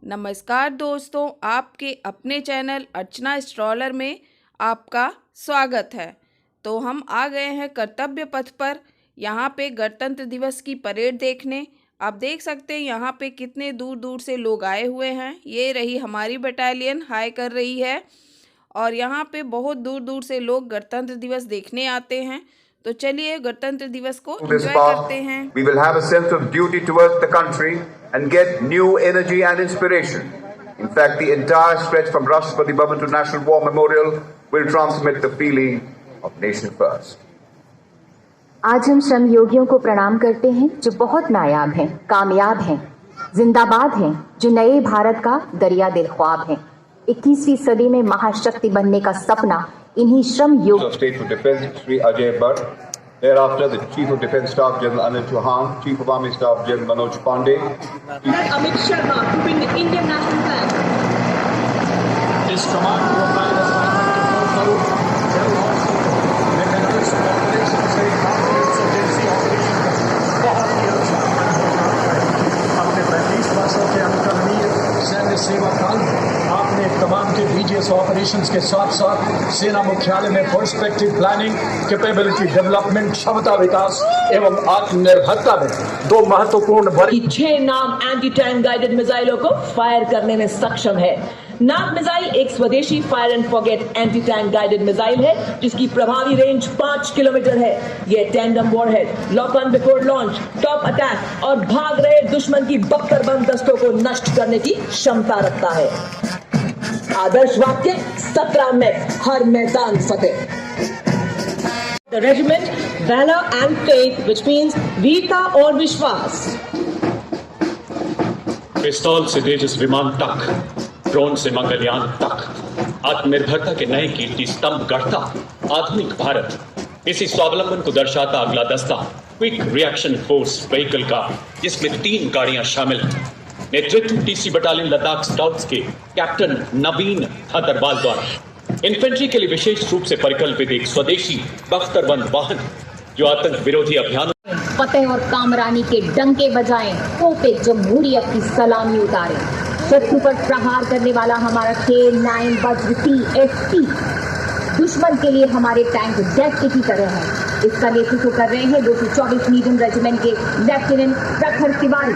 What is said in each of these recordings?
नमस्कार दोस्तों, आपके अपने चैनल अर्चना स्ट्रॉलर में आपका स्वागत है। तो हम आ गए हैं कर्तव्य पथ पर। यहाँ पे गणतंत्र दिवस की परेड देखने। आप देख सकते हैं यहाँ पे कितने दूर दूर से लोग आए हुए हैं। ये रही हमारी बटालियन हाय कर रही है और यहाँ पे बहुत दूर दूर से लोग गणतंत्र दिवस देखने आते हैं। तो चलिए गणतंत्र दिवस को एंजॉय करते हैं। We will have a sense of duty towards the country and get new energy and inspiration. In fact, the entire stretch from Rashtrapati Bhavan to National War Memorial will transmit the feeling of nation first. आज हम श्रम योगियों को प्रणाम करते हैं जो बहुत नायाब हैं, कामयाब हैं, जिंदाबाद हैं, जो नए भारत का दरिया दिल ख्वाब हैं। 21वीं सदी में महाशक्ति बनने का सपना इन्हीं श्रम योग। State of Defence Shri Ajay Bhatt, thereafter the Chief of Defence Staff General Anil Chauhan, Chief of Army Staff General Manoj Pandey, Amit Sharma to bring the Indian national flag. His command to apply the assignment to Portalu, General Hospital, mechanized operations से insurgency operation का बहुत ही अच्छा अपने 35 वर्षों के अनुकरणीय सैन्य सेवा काल में आपने तमाम के डीजीएस ऑपरेशंस के साथ साथ सेना मुख्यालय में पर्सपेक्टिव प्लानिंग, कैपेबिलिटी डेवलपमेंट, क्षमता विकास एवं आत्मनिर्भरता में दो महत्वपूर्ण बड़ी 6 नाम एंटी टैंक गाइडेड मिसाइलों को फायर करने में सक्षम है। नाग मिसाइल एक स्वदेशी fire and forget anti tank guided missile है जिसकी प्रभावी रेंज 5 किलोमीटर है। यह tandem warhead, lock on before launch, top attack और भाग रहे दुश्मन की बख्तरबंद दस्तों को नष्ट करने की क्षमता रखता है। आदर्श वाक्य 17 में हर मैदान फतेह। The regiment, valor and faith, which means वीरता और विश्वास। पिस्तौल से तेजस विमान तक, ड्रोन से मंगलयान तक, आत्मनिर्भरता के नए कीर्ति स्तंभ गढ़ता आधुनिक भारत। इसी स्वावलंबन को दर्शाता अगला दस्ता क्विक रिएक्शन फोर्स व्हीकल का, जिसमें 3 गाड़ियां शामिल हैं। नेतृत्व टीसी बटालियन लद्दाख स्काउट्स के कैप्टन नवीन हदरवाल द्वारा। इन्फेंट्री के लिए विशेष रूप से परिकल्पित एक स्वदेशी बख्तरबंद वाहन जो आतंक विरोधी अभियानों फतेह और कामरानी के डंके बजाएं, तोपे जमहूरियत की सलामी उतारें। शत्रु पर प्रहार करने वाला हमारा K9 वज्र TFT दुश्मन के लिए हमारे टैंक डेथ की तरह है। इसका नेतृत्व कर रहे हैं 224 मीडियम रेजिमेंट के लेफ्टिनेंट प्रखर Tiwari.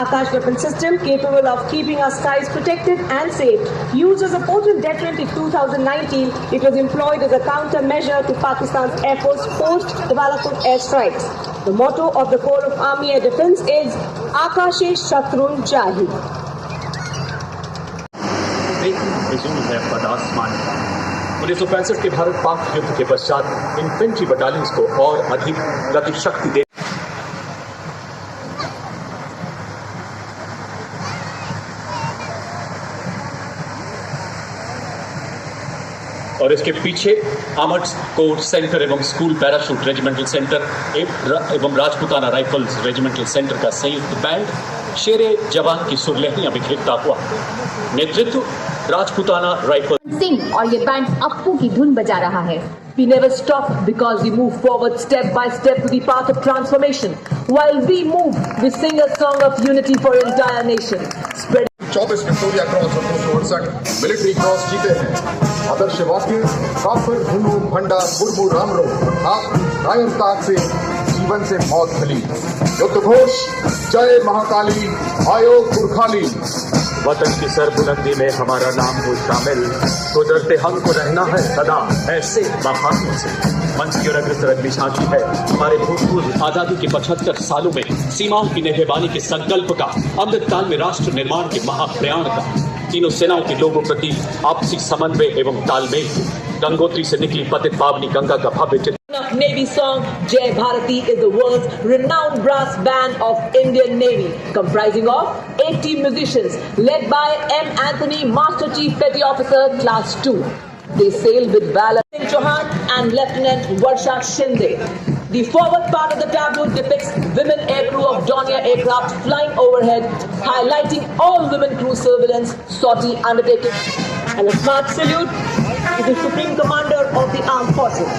Akash weapon system capable of keeping our skies protected and safe. Used as a potent deterrent in 2019, it was employed as a countermeasure to Pakistan's Air Force post-development airstrikes. The motto of the Corps of Army Air Defence is Akashe Shatrun Jahi. है पदास्मान। 1965 के भारत पाक युद्ध के पश्चात infantry battalions को और अधिक गति शक्ति दे और इसके पीछे आर्मर्ड कोर सेंटर एवं स्कूल पैराशूट रेजिमेंटल सेंटर एवं राजपूताना राइफल्स रेजिमेंटल सेंटर का संयुक्त बैंड शेरे जवान की सुरलहरियां बिखेरता हुआ। नेतृत्व राजपूताना राइफल सिंह और ये बैंड अप्पू की धुन बजा रहा है। We never stop because we move forward step by step to the path of transformation. While we move, we sing a song of unity for entire nation. Spread 24 Victoria cross और 268 military cross जीते हैं। आदर्श वाक्य काफिर हुनु भंडा मुर्मू रामरो, आप कायरता से जीवन से मौत खली। युद्ध घोष जय महाकाली, आयो पुरखाली। वतन की सरबुलंदी में हमारा नाम हो शामिल, तो डरते हमको रहना है सदा ऐसे महात्मा से। मंच की और अग्रसर अग्नि झांकी है हमारे भूतपूर्व आजादी के 75 सालों में सीमाओं की निगहबानी के संकल्प का, अमृतकाल में राष्ट्र निर्माण के महाप्रयाण का, तीनों सेनाओं के लोगों प्रति आपसी समन्वय एवं तालमेल, गंगोत्री से निकली पतित पावनी गंगा का भव्य चित्र। Navy song Jai Bharati is the world's renowned brass band of Indian Navy, comprising of 80 musicians led by M. Anthony, Master Chief Petty Officer Class 2. They sail with valor Singh Chauhan and Lieutenant Varsha Shinde. The forward part of the tableau depicts women aircrew of Dornier aircraft flying overhead, highlighting all women crew surveillance sortie undertaking. And a smart salute to the Supreme Commander of the Armed Forces.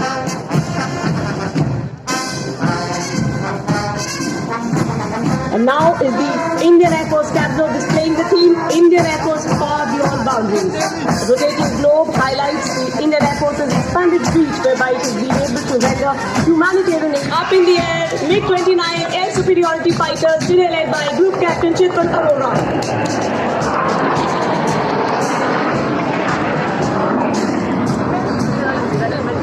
And now is the Indian Air Force tableau displaying the theme highlights the Indian Air Force's expanded reach, whereby it has been able to render humanitarian aid. Up in the air, MiG-29 air superiority fighters, today led by Group Captain Chitwan Arora.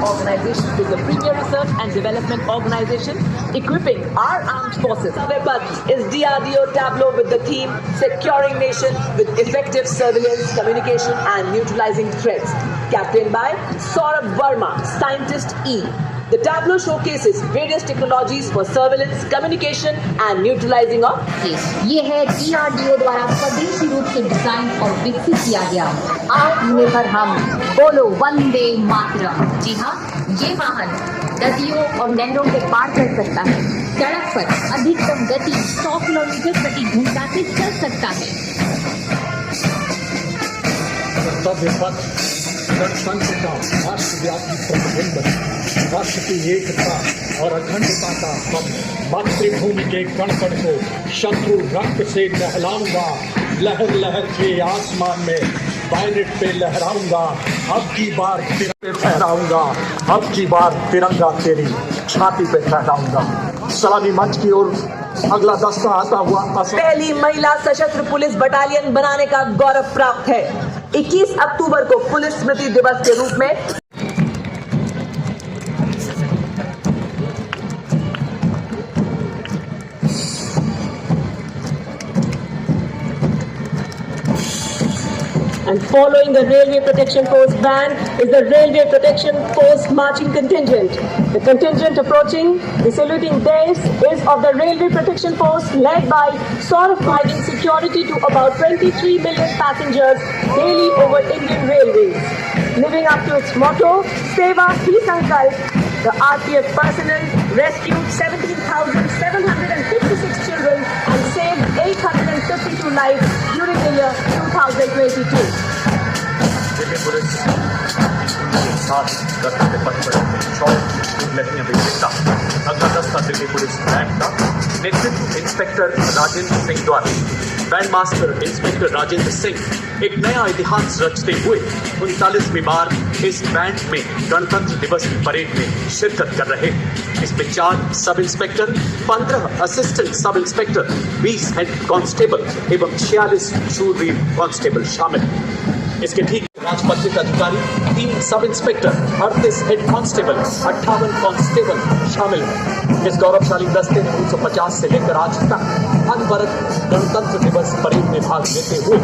Organization is a premier research and development organization equipping our armed forces. But is DRDO Tableau with the theme Securing Nation with Effective Surveillance, Communication and Neutralizing Threats. Captained by Saurabh Verma, Scientist E. The Tableau showcases various technologies for surveillance, communication and neutralizing of threats. ये है DRDO द्वारा स्वदेशी रूप से design और विकसित किया गया आत्मनिर्भर हम बोलो वंदे मातरम। जी हाँ, ये वाहन नदियों और नहरों को पार कर सकता है, सड़क पर अधिकतम गति 100 किलोमीटर प्रति घंटा से चल सकता है। कर्तव्य पथ गणतंत्र का राष्ट्रव्यापी प्रतिबिंब, राष्ट्र की एकता और अखंडता का पथ। मातृभूमि के कण कण को शत्रु रक्त से नहलाऊंगा, लहर लहर के आसमान में बैनर पे लहराऊंगा। अब की बार तिरंगा पे फहराऊंगा, अब की बार तिरंगा तेरी छाती पे फहराऊंगा। सलामी मंच की ओर अगला दस्ता आता हुआ पहली महिला सशस्त्र पुलिस बटालियन बनाने का गौरव प्राप्त है। 21 अक्टूबर को पुलिस स्मृति दिवस के रूप में and following the Railway Protection Force band is the Railway Protection Force marching contingent. The contingent approaching the saluting dais is of the Railway Protection Force led by Saurabh, providing security to about 23 million passengers daily over Indian railways. Living up to its motto, Seva Hi Sankalp, the RPF personnel rescued 17,756 children and saved 852 lives during the year 2022. Delhi police के साथ कर्तव्य पथ पर उल्लेखनीय विशेषता। अगला दस्ता Delhi police band का नेतृत्व इंस्पेक्टर राजेंद्र सिंह द्वारा। Band master inspector Rajendra Singh एक नया इतिहास रचते हुए 39वीं बार इस बैंड में गणतंत्र दिवस की परेड में शिरकत कर रहे हैं। इसमें 4 sub inspector, 15 assistant sub inspector, 20 head constable एवं 46 शूरवीर कांस्टेबल शामिल हैं। इसके ठीक राजपत्रित अधिकारी, 3 sub inspector, 38 head constable, 58 constable शामिल हैं। इस गौरवशाली दस्ते ने 1950 से लेकर आज तक अनवरत गणतंत्र दिवस परेड में भाग लेते हुए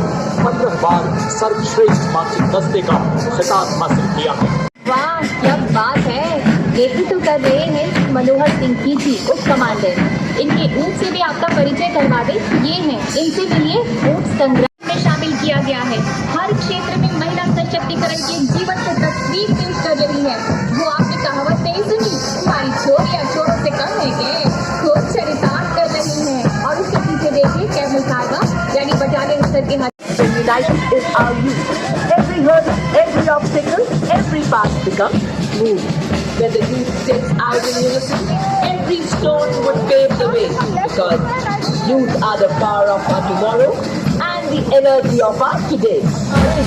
15 बार सर्वश्रेष्ठ मार्चिंग दस्ते का खिताब हासिल किया है। वाह, क्या बात है। नेतृत्व कर रहे हैं मनोहर सिंह कीची, उप कमांडर। इनके ऊँट से भी आपका परिचय करवा दें। ये हैं, इनसे मिलिए। ऊँट संग्राम में शामिल किया गया है। हर क्षेत्र में महिला सशक्तिकरण के जीवन से तस्वीर पेश कर रही है। वो आपने कहावत नहीं सुनी, हमारी छोरियां छोरों से कम है के खुद चरितार्थ कर रही हैं। और उसके पीछे देखिए कैमल साहब, यानी बटालियन स्तर के united is our youth. Every hurdle, every obstacle, every path becomes smooth. When the youth steps out in unison, every stone would pave the way. Because youth are the power of our tomorrow and the energy of our today.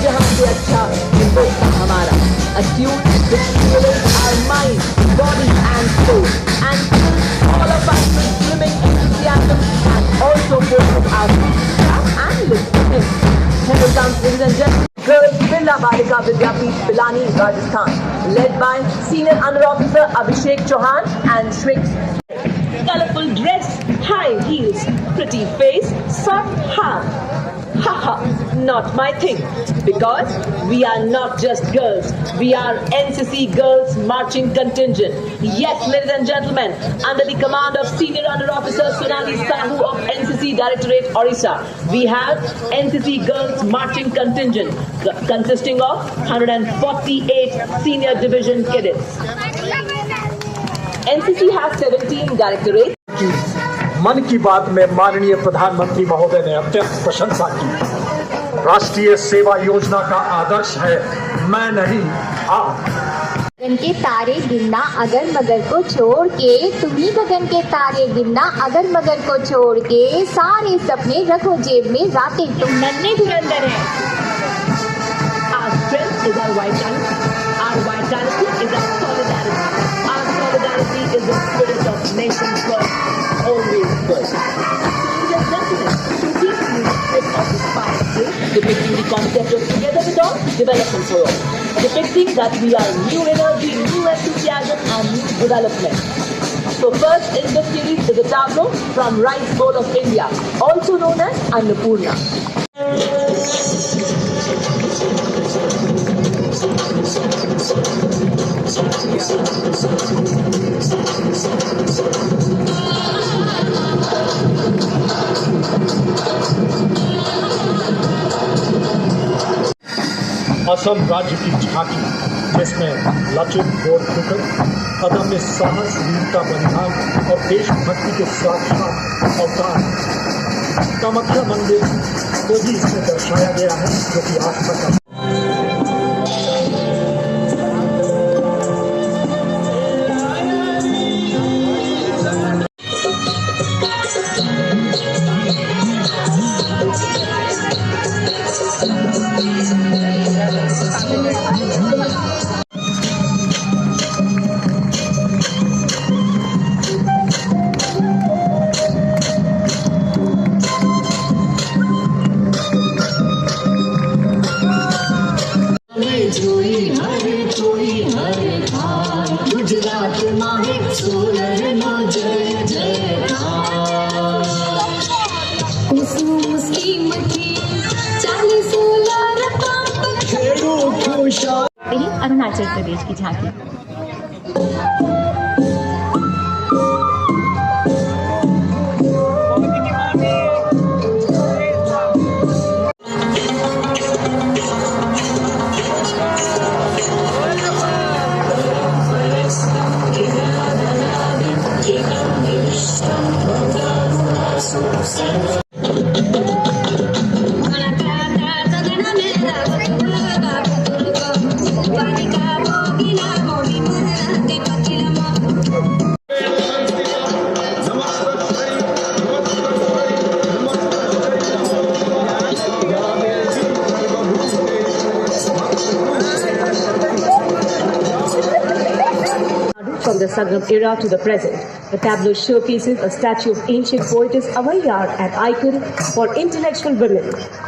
जहाँ से अच्छा हिंदुस्तान हमारा, attuned which stimulates our mind, body and soul, and fills all of us with swimming enthusiasm and also forces our future and listening. Here comes, ladies and gentlemen, Girls Birla Balika Vidyapeeth Pilani, Rajasthan, led by Senior Under Officer Abhishek Chauhan and Shriks. Colorful dress, high heels, pretty face, soft heart. Haha, not my thing. Because we are not just girls. We are NCC Girls Marching Contingent. Yes, ladies and gentlemen, under the command of Senior Under Officer Sonali Sahu of NCC Directorate Orissa, we have NCC Girls Marching Contingent consisting of 148 Senior Division cadets. NCC has 17 directorates. मन की बात में माननीय प्रधानमंत्री महोदय ने अत्यंत प्रशंसा की। राष्ट्रीय सेवा योजना का आदर्श है मैं नहीं आप। गगन के तारे गिनना अगर मगर को छोड़ के, तुम्ही गगन के तारे गिनना अगर मगर को छोड़ के, सारे सपने रखो जेब में, रातें तुम नन्हे धुरंधर हैं। Our strength is our vitality. Our vitality is our solidarity. Our solidarity is the spirit of nation first, always first. Depicting the concept of together with all, development for all. Depicting that we are new energy, new enthusiasm and new development. So first in the series is a tableau from Rice Bowl of India, also known as Annapurna. Assam राज्य की झांकी जिसमें लचित बोधमुखर अदम्य साहस वीरता बलिदान और देशभक्ति के साक्षात अवतार कामाख्या मंदिर को भी इसमें दर्शाया गया है जो कि आस्था का अरुणाचल प्रदेश की झांकी। From the Sangam era to the present, the tableau showcases a statue of ancient poetess Avaiyar, an icon for intellectual women.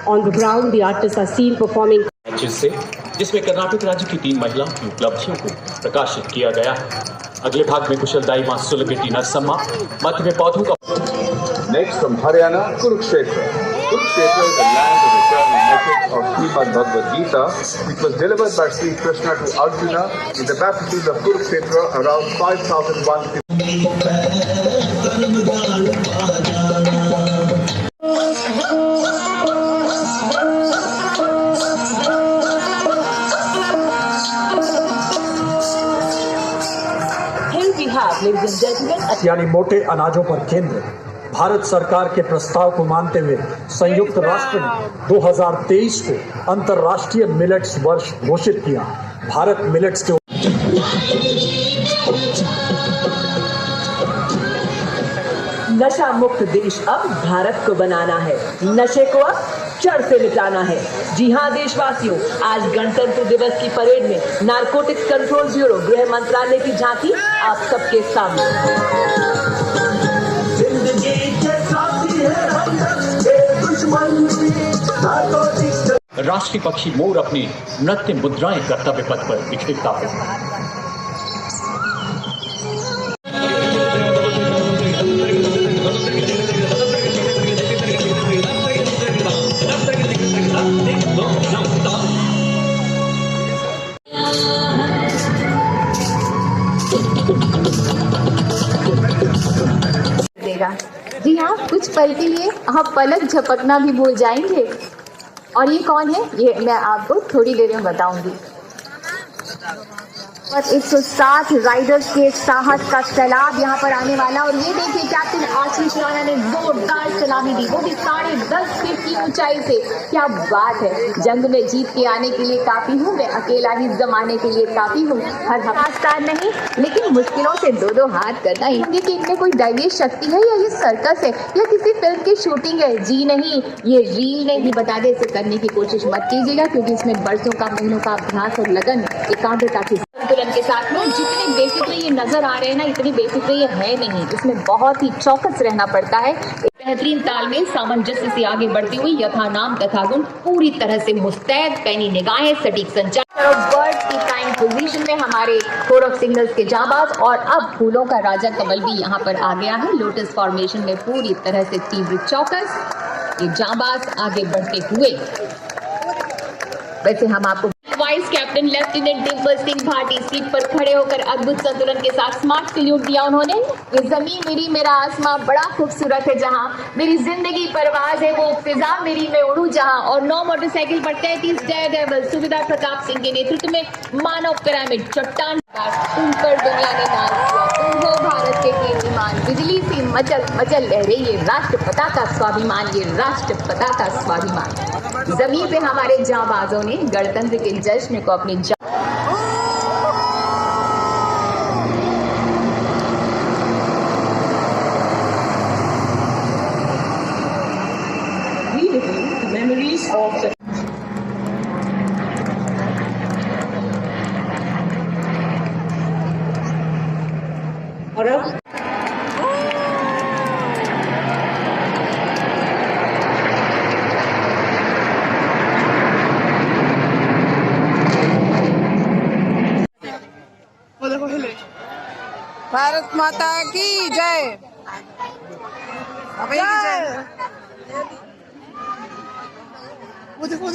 On the ground, the artists are seen performing जिसमें कर्नाटक राज्य की 3 महिलाओं की उपलब्धियों को प्रकाशित किया गया है। अगले भाग में कुशलदाई मां सुलगटी नरसम्मा, मध्य में पौधों का। Next from Haryana, Kurukshetra. Kurukshetra is the land of eternal message of Srimad Bhagavad Gita, which was delivered by Sri Krishna to Arjuna in the battlefield of Kurukshetra around 5001. Here we have, ladies and gentlemen, यानी मोटे अनाजों पर केंद्र भारत सरकार के प्रस्ताव को मानते हुए संयुक्त राष्ट्र ने 2023 को अंतर्राष्ट्रीय मिलेट्स वर्ष घोषित किया। भारत मिलेट्स के नशा मुक्त देश अब भारत को बनाना है, नशे को अब जड़ से मिटाना है। जी हाँ देशवासियों, आज गणतंत्र दिवस की परेड में नारकोटिक्स कंट्रोल ब्यूरो गृह मंत्रालय की झांकी आप सबके सामने। राष्ट्रीय पक्षी मोर अपनी नृत्य मुद्राएं कर्तव्य पथ पर बिखरता है। जी हाँ, कुछ पल के लिए आप पलक झपकना भी भूल जाएंगे। और ये कौन है, ये मैं आपको थोड़ी देर में बताऊंगी। और 160 राइडर्स के साहस का सैलाब यहाँ पर आने वाला। और ये देखिए कैप्टन आशीष राणा ने जोरदार सलामी दी, वो भी 10.5 फीट की ऊंचाई से। क्या बात है, जंग में जीत के आने के लिए काफी हूँ, मैं अकेला ही जमाने के लिए काफी हूँ। हर हफ्ता नहीं, लेकिन मुश्किलों से दो हाथ करना ही कि इनमें कोई दैवीय शक्ति है या ये सर्कस है या किसी फिल्म की शूटिंग है। जी नहीं, ये रील नहीं। बता दे, इसे करने की कोशिश मत कीजिएगा क्योंकि इसमें बरसों का, महीनों का अभ्यास और लगन, एकाग्रता की संतुलन के साथ में जितने बेसिक ये नजर आ रहे हैं ना, इतनी बेसिक ये है नहीं। इसमें बहुत ही चौकस रहना पड़ता है। बेहतरीन तालमेल, सामंजस्य से आगे बढ़ती हुई यथा नाम तथा गुण, पूरी तरह से मुस्तैद, पैनी निगाहें, सटीक संचार और बर्ड्स की प्राइम पोजीशन में हमारे कोर ऑफ सिग्नल्स के जांबाज। और अब फूलों का राजा कमल भी यहाँ पर आ गया है लोटस फॉर्मेशन में, पूरी तरह से तीव्र चौकस ये जांबाज आगे बढ़ते हुए। वैसे हम आपको vice captain lieutenant Dimple Singh Bhati seat पर खड़े होकर अद्भुत संतुलन के साथ स्मार्ट सैल्यूट दिया उन्होंने। ये जमीन मेरी, मेरा आसमां बड़ा खूबसूरत है जहां, मेरी जिंदगी परवाज है वो फिजा मेरी, मैं उड़ूं जहां। और 9 मोटरसाइकिल पर 33 डेयरडेविल सूबेदार प्रताप सिंह के नेतृत्व में मानव पिरामिड चट्टान तुम पर दुनिया ने नाज किया, तुम हो भारत के कीर्तिमान, बिजली सी मचल लहरे ये राष्ट्रपिता का स्वाभिमान, ये राष्ट्रपिता का स्वाभिमान। जमीन पे हमारे जांबाजों ने गणतंत्र के जश्न को अपनी memories of the और अब भारत माता की जय। वो देखो